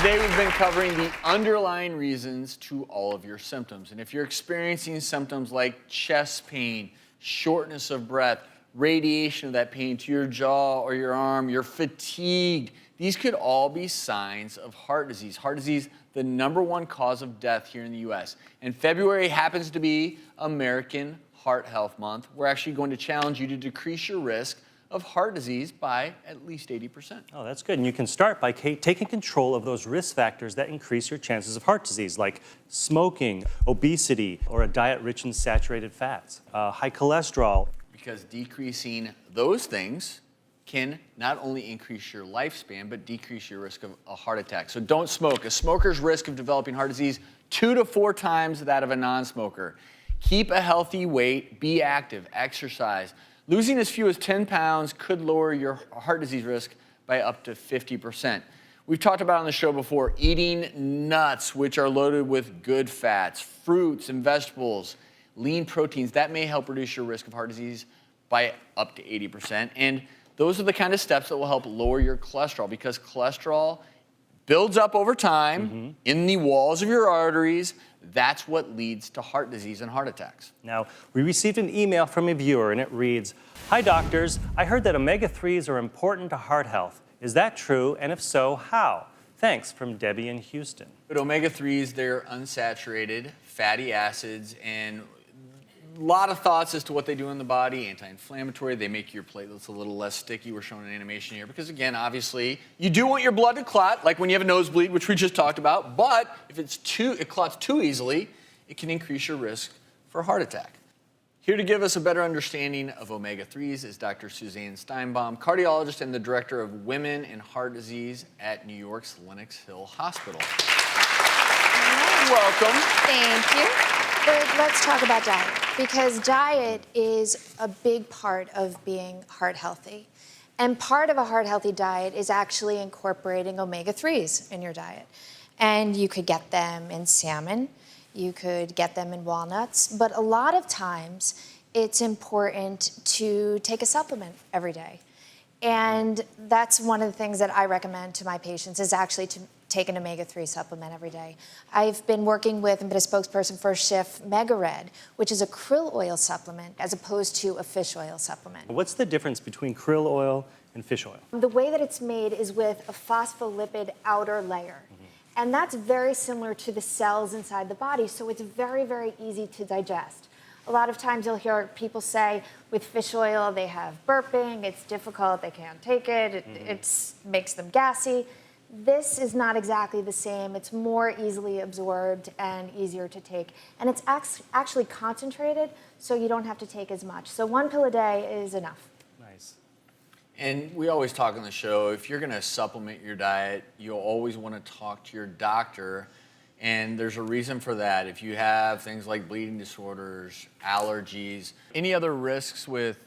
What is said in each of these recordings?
Today we've been covering the underlying reasons to all of your symptoms. And if you're experiencing symptoms like chest pain, shortness of breath, radiation of that pain to your jaw or your arm, you're fatigued, these could all be signs of heart disease. Heart disease, the #1 cause of death here in the U.S. And February happens to be American Heart Health Month. We're actually going to challenge you to decrease your risk of heart disease by at least 80%. Oh, that's good. And you can start by taking control of those risk factors that increase your chances of heart disease, like smoking, obesity, or a diet rich in saturated fats, high cholesterol. Because decreasing those things can not only increase your lifespan, but decrease your risk of a heart attack. So don't smoke. A smoker's risk of developing heart disease, 2 to 4 times that of a non-smoker. Keep a healthy weight, be active, exercise. Losing as few as 10 pounds could lower your heart disease risk by up to 50%. We've talked about on the show before, eating nuts, which are loaded with good fats, fruits and vegetables, lean proteins. That may help reduce your risk of heart disease by up to 80%. And those are the kind of steps that will help lower your cholesterol, because cholesterol builds up over time in the walls of your arteries. That's what leads to heart disease and heart attacks. Now, we received an email from a viewer, and it reads, "Hi doctors, I heard that omega-3s are important to heart health. Is that true? And if so, how? Thanks," from Debbie in Houston. But omega-3s, they're unsaturated fatty acids, and a lot of thoughts as to what they do in the body. Anti-inflammatory, they make your platelets a little less sticky. We're showing an animation here because, again, obviously, you do want your blood to clot, like when you have a nosebleed, which we just talked about, but if it clots too easily, it can increase your risk for a heart attack. Here to give us a better understanding of omega-3s is Dr. Suzanne Steinbaum, cardiologist and the director of Women and Heart Disease at New York's Lenox Hill Hospital. Welcome. Thank you. But let's talk about diet, because diet is a big part of being heart healthy. And part of a heart healthy diet is actually incorporating omega-3s in your diet. And you could get them in salmon, you could get them in walnuts, but a lot of times it's important to take a supplement every day. And that's one of the things that I recommend to my patients, is actually to take an omega-3 supplement every day. I've been working with and been a spokesperson for Schiff Mega Red, which is a krill oil supplement as opposed to a fish oil supplement. What's the difference between krill oil and fish oil? The way that it's made is with a phospholipid outer layer. And that's very similar to the cells inside the body, so it's very, very easy to digest. A lot of times you'll hear people say with fish oil they have burping, it's difficult, they can't take it, it makes them gassy. This is not exactly the same. It's more easily absorbed and easier to take. And it's actually concentrated, so you don't have to take as much. So 1 pill a day is enough. Nice. And we always talk on the show, if you're going to supplement your diet, you'll always want to talk to your doctor. And there's a reason for that. If you have things like bleeding disorders, allergies, any other risks with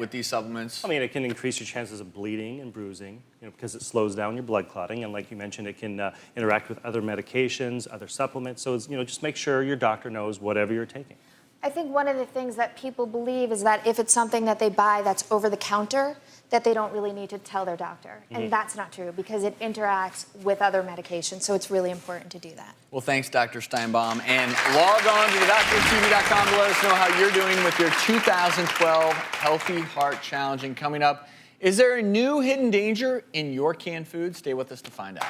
these supplements? I mean, it can increase your chances of bleeding and bruising, because it slows down your blood clotting. And like you mentioned, it can interact with other medications, other supplements. So, just make sure your doctor knows whatever you're taking. I think one of the things that people believe is that if it's something that they buy that's over the counter, that they don't really need to tell their doctor. And that's not true, because it interacts with other medications, so it's really important to do that. Well, thanks, Dr. Steinbaum. And log on to thedoctorstv.com to let us know how you're doing with your 2012 Healthy Heart Challenge. And coming up, is there a new hidden danger in your canned food? Stay with us to find out.